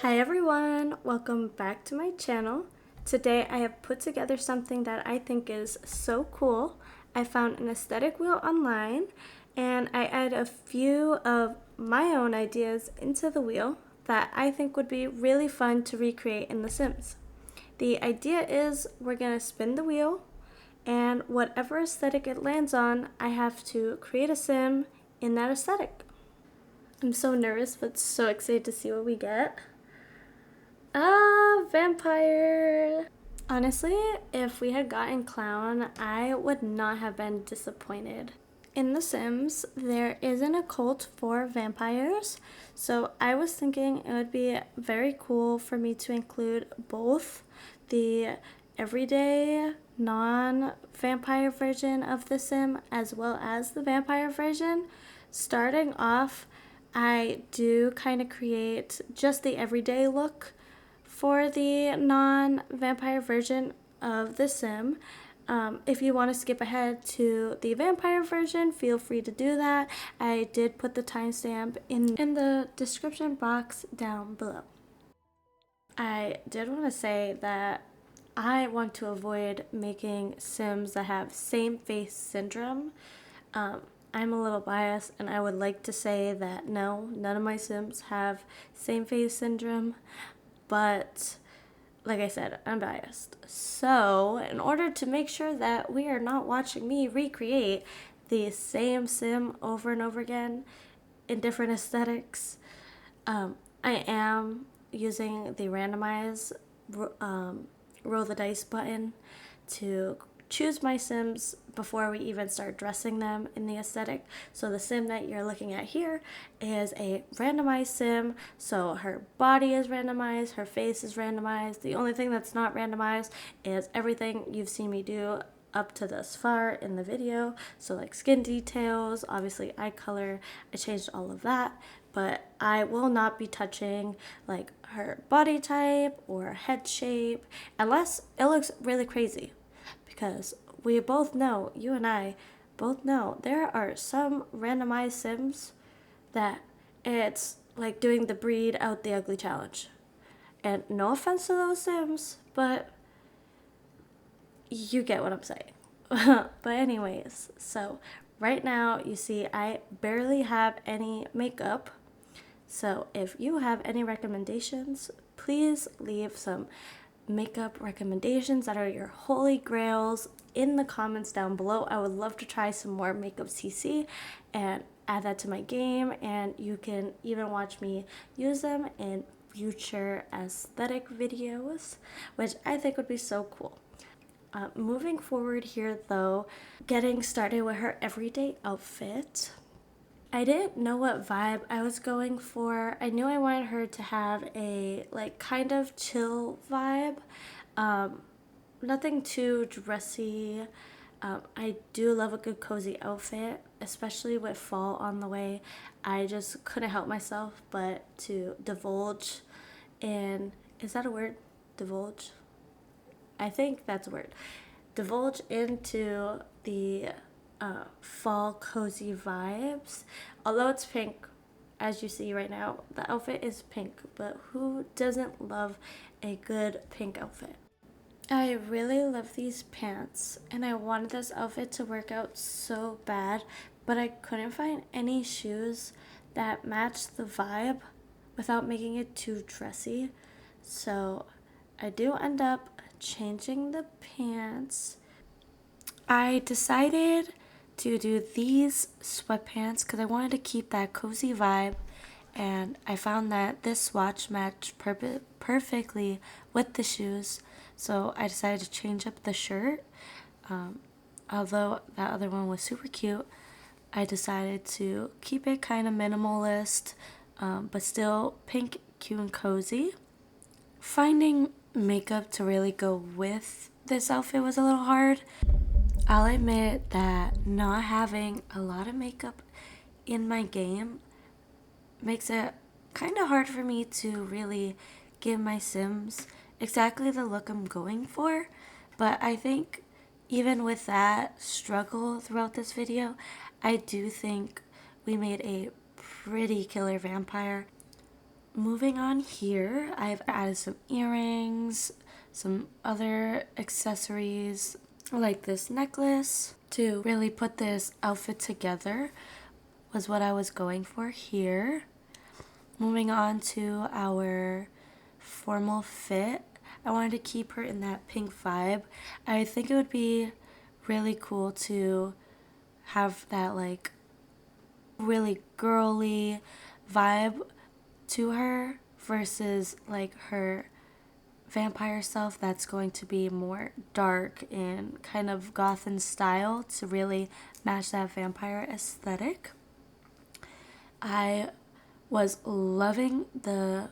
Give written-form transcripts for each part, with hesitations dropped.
Hi everyone, welcome back to my channel. Today I have put together something that I think is so cool. I found an aesthetic wheel online and I add a few of my own ideas into the wheel that I think would be really fun to recreate in The Sims. The idea is we're going to spin the wheel and whatever aesthetic it lands on, I have to create a sim in that aesthetic. I'm so nervous but so excited to see what we get. Vampire! Honestly, if we had gotten clown, I would not have been disappointed. In The Sims, there isn't a cult for vampires, so I was thinking it would be very cool for me to include both the everyday non-vampire version of the Sim as well as the vampire version. Starting off, I do kind of create just the everyday look for the non-vampire version of The Sim. If you want to skip ahead to the vampire version, feel free to do that. I did put the timestamp in the description box down below. I did want to say that I want to avoid making Sims that have same face syndrome. I'm a little biased and I would like to say that no, none of my Sims have same face syndrome, but like I said, I'm biased. So, in order to make sure that we are not watching me recreate the same sim over and over again in different aesthetics, I am using the randomize roll the dice button to choose my sims before we even start dressing them in the aesthetic. So the sim that you're looking at here is a randomized sim. So her body is randomized, her face is randomized. The only thing that's not randomized is everything you've seen me do up to this far in the video. So like skin details, obviously eye color, I changed all of that. But I will not be touching like her body type or head shape unless it looks really crazy. Because we both know, you and I both know, there are some randomized sims that it's like doing the breed out the ugly challenge. And no offense to those sims, but you get what I'm saying. But anyways, so right now you see I barely have any makeup. So if you have any recommendations, please leave some makeup recommendations that are your holy grails in the comments down below. I would love to try some more makeup CC and add that to my game, and you can even watch me use them in future aesthetic videos, which I think would be so cool. Moving forward here though, getting started with her everyday outfit. I didn't know what vibe I was going for. I knew I wanted her to have a like kind of chill vibe. Nothing too dressy. I do love a good cozy outfit, especially with fall on the way. I just couldn't help myself but to divulge in, is that a word? Divulge? I think that's a word. Divulge into the fall cozy vibes. Although it's pink, as you see right now, the outfit is pink, but who doesn't love a good pink outfit? I really love these pants and I wanted this outfit to work out so bad, but I couldn't find any shoes that matched the vibe without making it too dressy. So I do end up changing the pants. I decided to do these sweatpants because I wanted to keep that cozy vibe, and I found that this swatch matched perfectly with the shoes, so I decided to change up the shirt. Although that other one was super cute, I decided to keep it kind of minimalist, but still pink, cute, and cozy. Finding makeup to really go with this outfit was a little hard. I'll admit that not having a lot of makeup in my game makes it kind of hard for me to really give my Sims exactly the look I'm going for. But I think even with that struggle throughout this video, I do think we made a pretty killer vampire. moving on here, I've added some earrings, some other accessories like this necklace to really put this outfit together was what I was going for here. Moving on to our formal fit, I wanted to keep her in that pink vibe. I think it would be really cool to have that like really girly vibe to her versus like her vampire self that's going to be more dark and kind of goth in style to really match that vampire aesthetic. I was loving the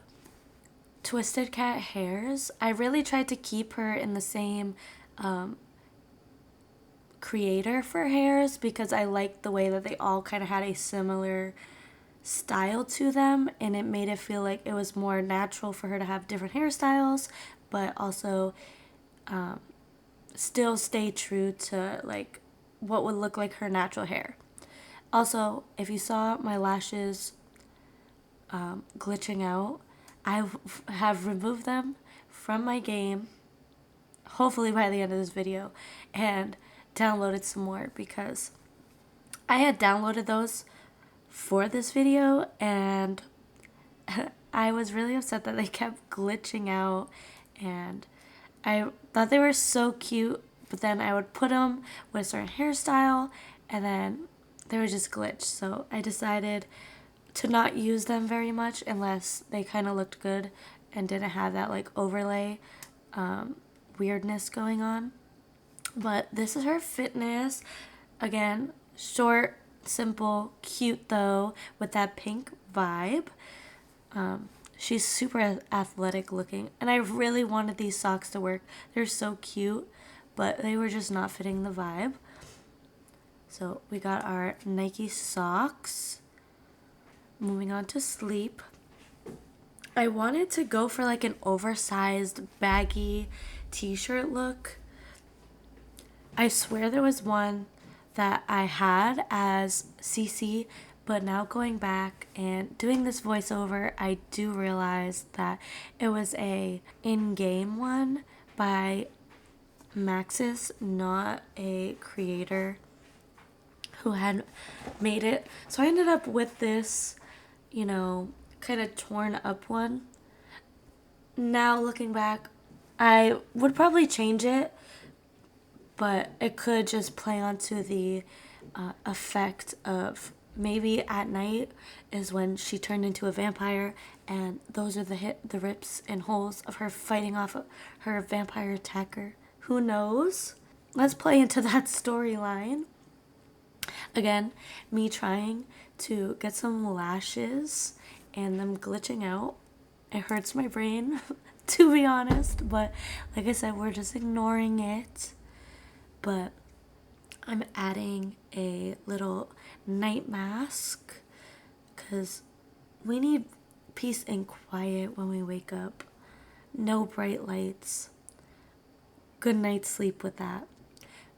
twisted cat hairs. I really tried to keep her in the same creator for hairs because I liked the way that they all kind of had a similar style to them, and it made it feel like it was more natural for her to have different hairstyles but also still stay true to like what would look like her natural hair. Also, if you saw my lashes glitching out, I have removed them from my game, hopefully by the end of this video, and downloaded some more because I had downloaded those for this video and I was really upset that they kept glitching out, and I thought they were so cute, but then I would put them with a certain hairstyle and then they would just glitch. So I decided to not use them very much unless they kind of looked good and didn't have that like overlay weirdness going on. But this is her fitness. Again, short, simple, cute though, with that pink vibe. She's super athletic looking, and I really wanted these socks to work. They're so cute, but they were just not fitting the vibe. So we got our Nike socks. Moving on to sleep. I wanted to go for like an oversized baggy t-shirt look. I swear there was one that I had as CC, but now going back and doing this voiceover, I do realize that it was a in-game one by Maxis, not a creator who had made it. So I ended up with this, kind of torn up one. Now looking back, I would probably change it, but it could just play onto the effect of maybe at night is when she turned into a vampire, and those are the rips and holes of her fighting off her vampire attacker. Who knows? Let's play into that storyline. Again, me trying to get some lashes and them glitching out. It hurts my brain, to be honest, but like I said, we're just ignoring it. But I'm adding a little night mask because we need peace and quiet when we wake up. No bright lights. Good night's sleep with that.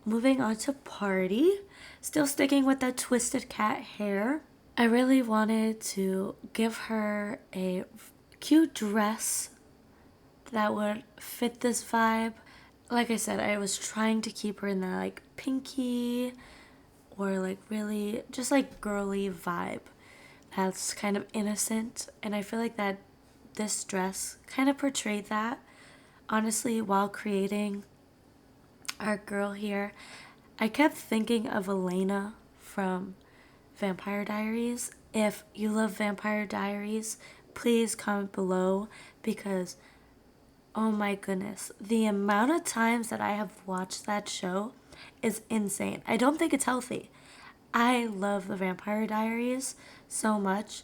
Moving on to party. Still sticking with that twisted cat hair. I really wanted to give her a cute dress that would fit this vibe. Like I said, I was trying to keep her in that like pinky or like really just like girly vibe that's kind of innocent, and I feel like that this dress kind of portrayed that. Honestly, while creating our girl here, I kept thinking of Elena from Vampire Diaries. If you love Vampire Diaries, please comment below because oh my goodness, the amount of times that I have watched that show is insane. I don't think it's healthy. I love the Vampire Diaries so much.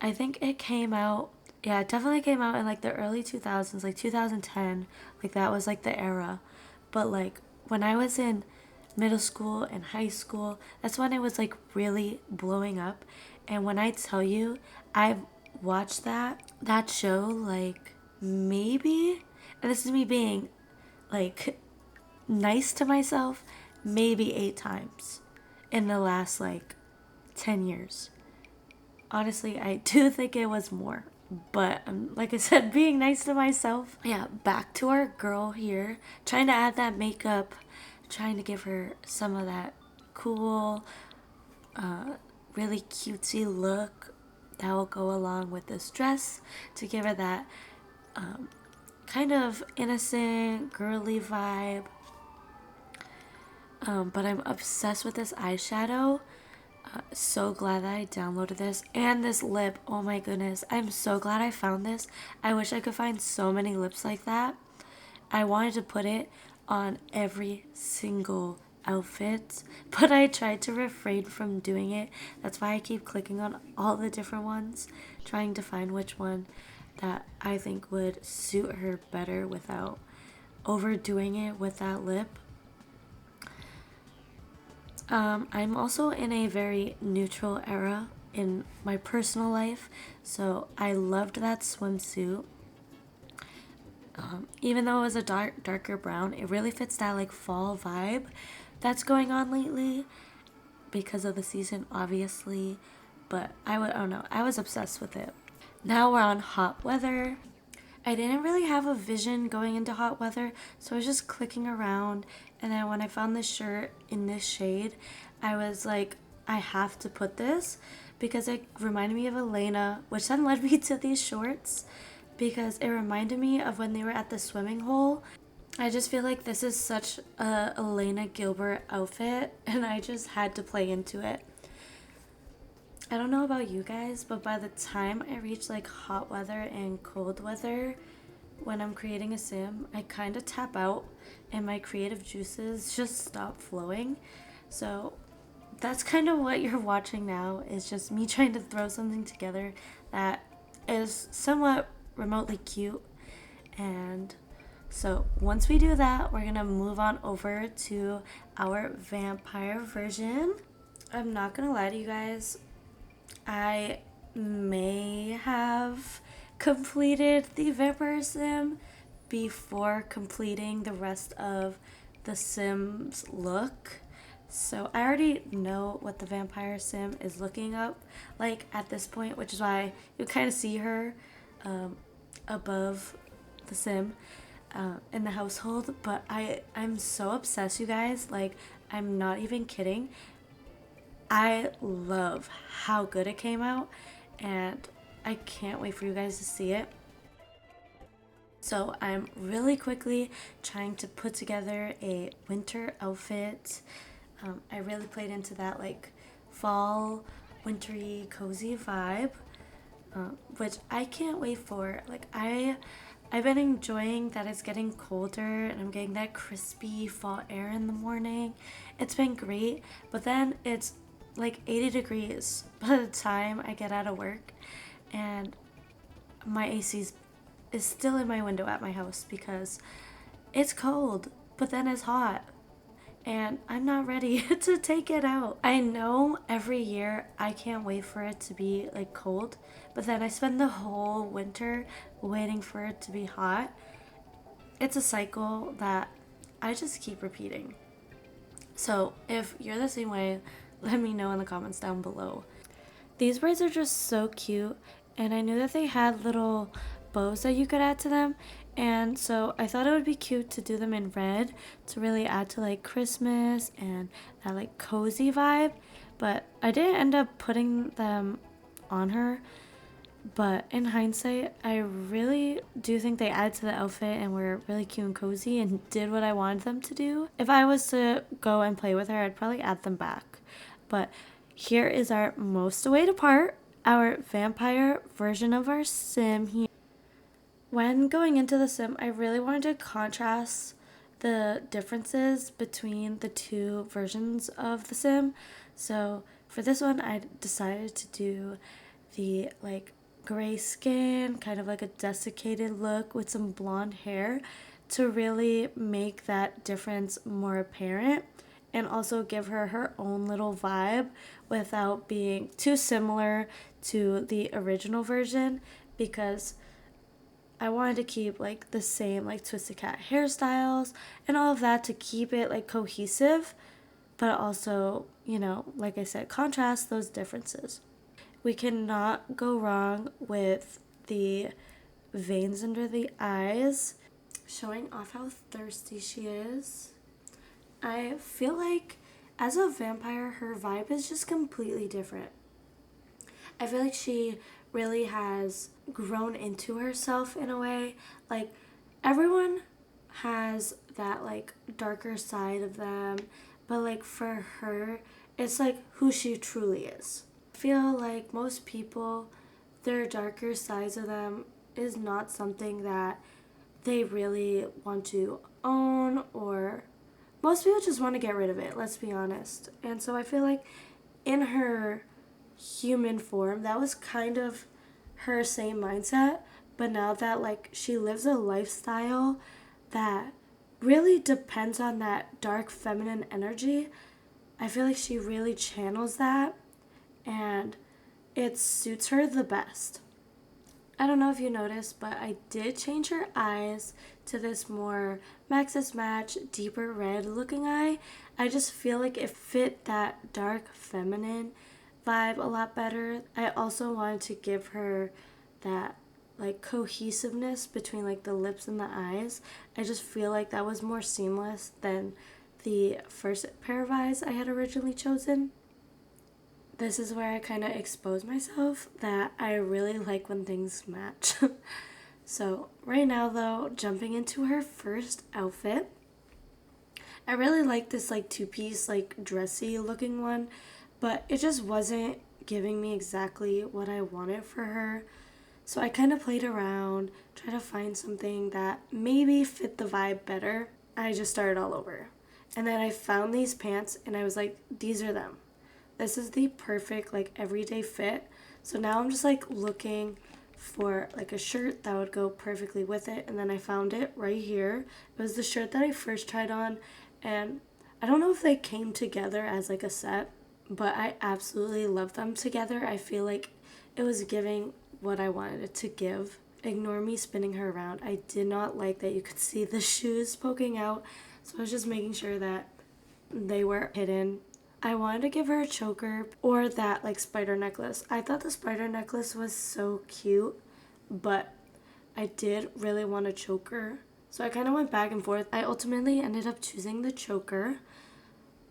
I think it came out, yeah, it definitely came out in like the early 2000s, like 2010. Like that was like the era. But like when I was in middle school and high school, that's when it was like really blowing up. And when I tell you, I've watched that show like maybe, and this is me being like nice to myself, maybe 8 times in the last like 10 years. Honestly, I do think it was more. But like I said, being nice to myself. Yeah, back to our girl here, trying to add that makeup, trying to give her some of that cool, really cutesy look that will go along with this dress to give her that kind of innocent, girly vibe. But I'm obsessed with this eyeshadow. So glad that I downloaded this. And this lip. Oh my goodness. I'm so glad I found this. I wish I could find so many lips like that. I wanted to put it on every single outfit, but I tried to refrain from doing it. That's why I keep clicking on all the different ones, trying to find which one that I think would suit her better without overdoing it with that lip. I'm also in a very neutral era in my personal life, so I loved that swimsuit. Even though it was a darker brown, it really fits that like fall vibe that's going on lately because of the season, obviously. But I don't know, I was obsessed with it. Now we're on hot weather. I didn't really have a vision going into hot weather, so I was just clicking around. And then when I found this shirt in this shade, I was like, I have to put this because it reminded me of Elena, which then led me to these shorts because it reminded me of when they were at the swimming hole. I just feel like this is such a Elena Gilbert outfit, and I just had to play into it. I don't know about you guys, but by the time I reach like hot weather and cold weather, when I'm creating a sim, I kind of tap out and my creative juices just stop flowing. So that's kind of what you're watching now, is just me trying to throw something together that is somewhat remotely cute. And so once we do that, we're gonna move on over to our vampire version. I'm not gonna lie to you guys, I may have completed the vampire sim before completing the rest of the Sims look. So I already know what the vampire sim is looking up like at this point, which is why you kind of see her above the sim in the household. But I'm so obsessed, you guys. Like, I'm not even kidding. I love how good it came out, and I can't wait for you guys to see it. So I'm really quickly trying to put together a winter outfit. I really played into that like fall, wintry, cozy vibe, which I can't wait for. I've been enjoying that it's getting colder and I'm getting that crispy fall air in the morning. It's been great, but then it's like 80 degrees by the time I get out of work, and my is still in my window at my house because it's cold, but then it's hot. And I'm not ready to take it out. I know every year I can't wait for it to be like cold, but then I spend the whole winter waiting for it to be hot. It's a cycle that I just keep repeating. So if you're the same way, let me know in the comments down below. These braids are just so cute, and I knew that they had little bows that you could add to them, and so I thought it would be cute to do them in red to really add to like Christmas and that like cozy vibe. But I didn't end up putting them on her, but in hindsight I really do think they added to the outfit and were really cute and cozy and did what I wanted them to do. If I was to go and play with her, I'd probably add them back. But here is our most awaited part, our vampire version of our sim here. When going into the sim, I really wanted to contrast the differences between the two versions of the sim. So for this one, I decided to do the like gray skin, kind of like a desiccated look with some blonde hair to really make that difference more apparent and also give her her own little vibe without being too similar to the original version, because I wanted to keep like the same like twisted cat hairstyles and all of that to keep it like cohesive, but also, you know, like I said, contrast those differences. We cannot go wrong with the veins under the eyes, showing off how thirsty she is. I feel like as a vampire, her vibe is just completely different. I feel like she really has grown into herself in a way. Like, everyone has that, like, darker side of them, but, like, for her, it's, like, who she truly is. I feel like most people, their darker sides of them is not something that they really want to own, or most people just want to get rid of it, let's be honest. And so I feel like in her human form, that was kind of her same mindset, but now that like she lives a lifestyle that really depends on that dark feminine energy, I feel like she really channels that, and it suits her the best. I don't know if you noticed, but I did change her eyes to this more Maxis Match, deeper red looking eye. I just feel like it fit that dark feminine vibe a lot better. I also wanted to give her that like cohesiveness between like the lips and the eyes. I just feel like that was more seamless than the first pair of eyes I had originally chosen. This is where I kind of expose myself that I really like when things match. So right now though, jumping into her first outfit, I really like this like two-piece like dressy looking one, but it just wasn't giving me exactly what I wanted for her. So I kind of played around, tried to find something that maybe fit the vibe better. I just started all over. And then I found these pants and I was like, these are them. This is the perfect like everyday fit. So now I'm just like looking for like a shirt that would go perfectly with it, and then I found it right here. It was the shirt that I first tried on, and I don't know if they came together as like a set, but I absolutely love them together. I feel like it was giving what I wanted it to give. Ignore me spinning her around. I did not like that you could see the shoes poking out, so I was just making sure that they were hidden. I wanted to give her a choker or that like spider necklace. I thought the spider necklace was so cute, but I did really want a choker. So I kind of went back and forth. I ultimately ended up choosing the choker.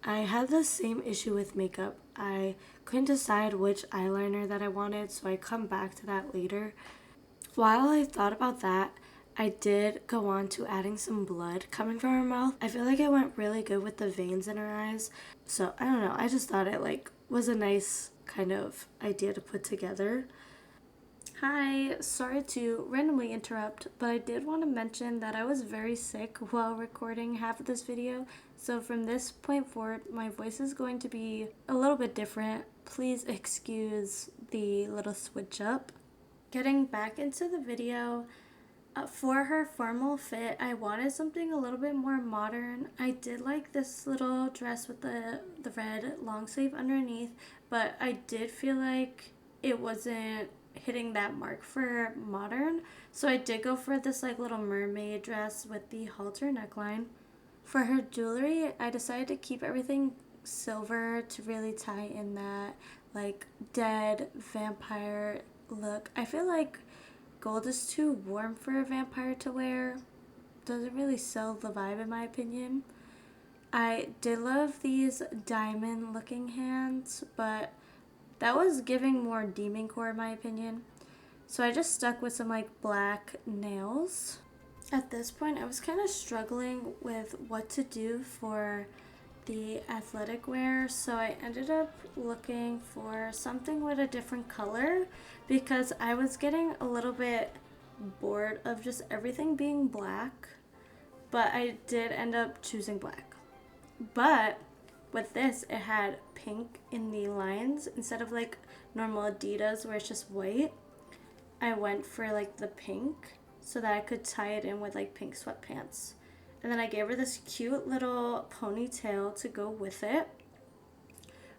I had the same issue with makeup. I couldn't decide which eyeliner that I wanted, so I come back to that later. While I thought about that, I did go on to adding some blood coming from her mouth. I feel like it went really good with the veins in her eyes. So I don't know, I just thought it like was a nice kind of idea to put together. Hi, sorry to randomly interrupt, but I did want to mention that I was very sick while recording half of this video. So from this point forward, my voice is going to be a little bit different. Please excuse the little switch up. Getting back into the video, for her formal fit, I wanted something a little bit more modern. I did like this little dress with the red long sleeve underneath, but I did feel like it wasn't hitting that mark for modern. So I did go for this like little mermaid dress with the halter neckline. For her jewelry, I decided to keep everything silver to really tie in that like dead vampire look. I feel like gold is too warm for a vampire to wear. Doesn't really sell the vibe in my opinion. I did love these diamond looking hands, but that was giving more demon core in my opinion. So I just stuck with some like black nails. At this point I was kind of struggling with what to do for the athletic wear, so I ended up looking for something with a different color because I was getting a little bit bored of just everything being black, but I did end up choosing black. But with this, it had pink in the lines instead of like normal Adidas where it's just white. I went for like the pink so that I could tie it in with like pink sweatpants. And then I gave her this cute little ponytail to go with it.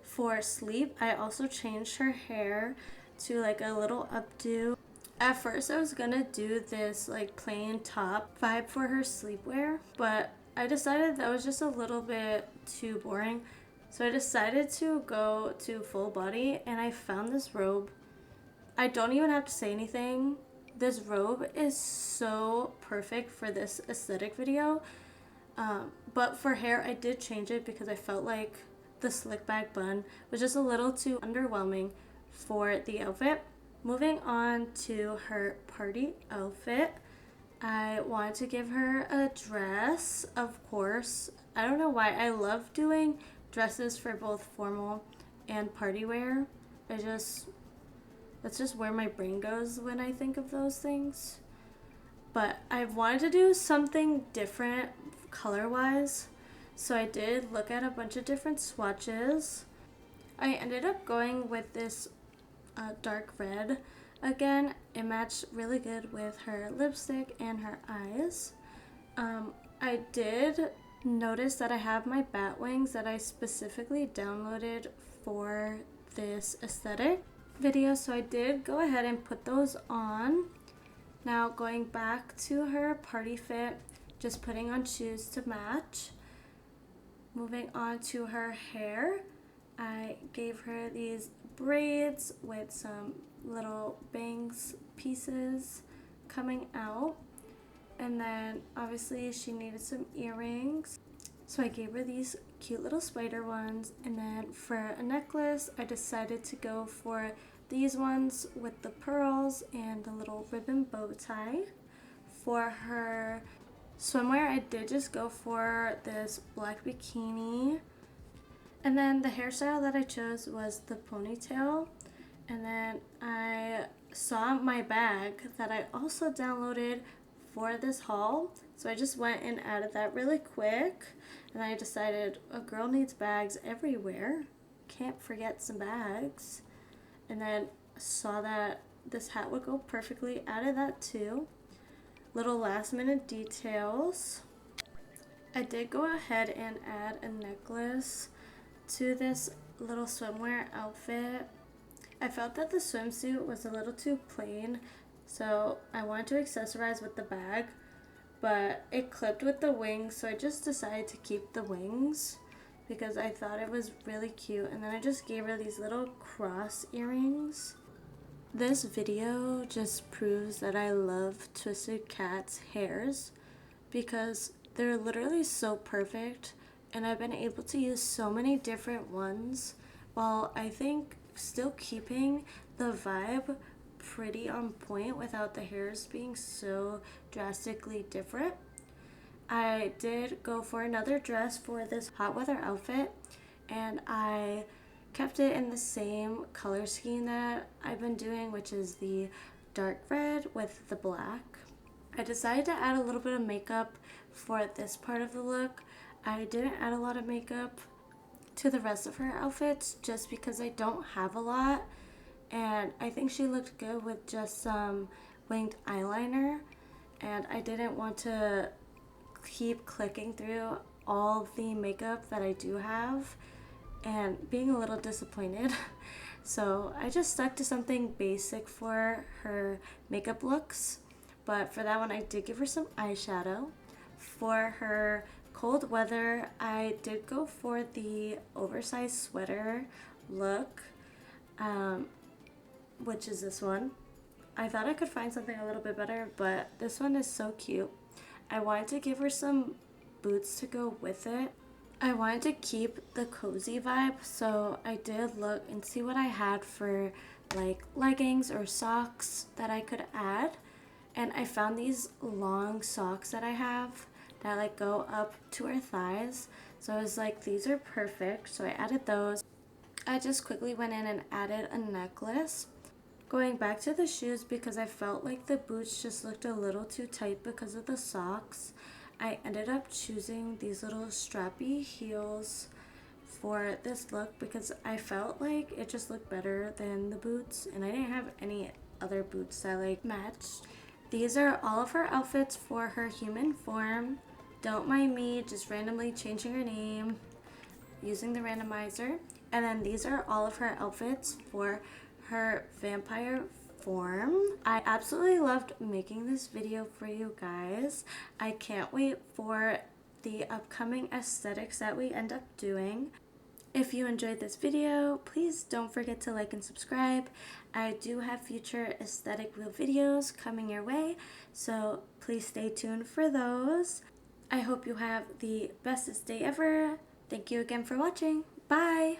For sleep, I also changed her hair to like a little updo. At first, I was gonna do this like plain top vibe for her sleepwear, but I decided that was just a little bit too boring. So I decided to go to full body, and I found this robe. I don't even have to say anything. this robe is so perfect for this aesthetic video. But for hair, I did change it because I felt like the slick back bun was just a little too underwhelming for the outfit. Moving on to her party outfit, I wanted to give her a dress, of course. I don't know why. I love doing dresses for both formal and party wear. That's just where my brain goes when I think of those things. But I wanted to do something different color wise. So I did look at a bunch of different swatches. I ended up going with this dark red again. It matched really good with her lipstick and her eyes. I did notice that I have my bat wings that I specifically downloaded for this aesthetic video, so I did go ahead and put those on. Now going back to her party fit, just putting on shoes to match. Moving on to her hair, I gave her these braids with some little bangs pieces coming out, and then obviously she needed some earrings, so I gave her these cute little spider ones. And then for a necklace, I decided to go for these ones with the pearls and the little ribbon bow tie. For her swimwear, I did just go for this black bikini. And then the hairstyle that I chose was the ponytail. And then I saw my bag that I also downloaded for this haul, so I just went and added that really quick. And I decided a girl needs bags everywhere, can't forget some bags. And then saw that this hat would go perfectly, added that too. Little last minute details. I did go ahead and add a necklace to this little swimwear outfit. I felt that the swimsuit was a little too plain, so I wanted to accessorize with the bag, but it clipped with the wings, so I just decided to keep the wings because I thought it was really cute. And then I just gave her these little cross earrings. This video just proves that I love Twisted Cat's hairs because they're literally so perfect, and I've been able to use so many different ones while I think still keeping the vibe pretty on point without the hairs being so drastically different. I did go for another dress for this hot weather outfit, and I kept it in the same color scheme that I've been doing, which is the dark red with the black. I decided to add a little bit of makeup for this part of the look. I didn't add a lot of makeup to the rest of her outfits just because I don't have a lot, and I think she looked good with just some winged eyeliner, and I didn't want to keep clicking through all the makeup that I do have and being a little disappointed. So I just stuck to something basic for her makeup looks, but for that one I did give her some eyeshadow. For her cold weather, I did go for the oversized sweater look, which is this one. I thought I could find something a little bit better, but this one is so cute. I wanted to give her some boots to go with it. I wanted to keep the cozy vibe, so I did look and see what I had for like leggings or socks that I could add, and I found these long socks that I have that like go up to her thighs. So I was like, these are perfect, so I added those. I just quickly went in and added a necklace. Going back to the shoes, because I felt like the boots just looked a little too tight because of the socks, I ended up choosing these little strappy heels for this look because I felt like it just looked better than the boots, and I didn't have any other boots that like matched. These are all of her outfits for her human form. Don't mind me just randomly changing her name using the randomizer. And then these are all of her outfits for her vampire form. I absolutely loved making this video for you guys. I can't wait for the upcoming aesthetics that we end up doing. If you enjoyed this video, please don't forget to like and subscribe. I do have future aesthetic wheel videos coming your way, so please stay tuned for those. I hope you have the bestest day ever. Thank you again for watching. Bye!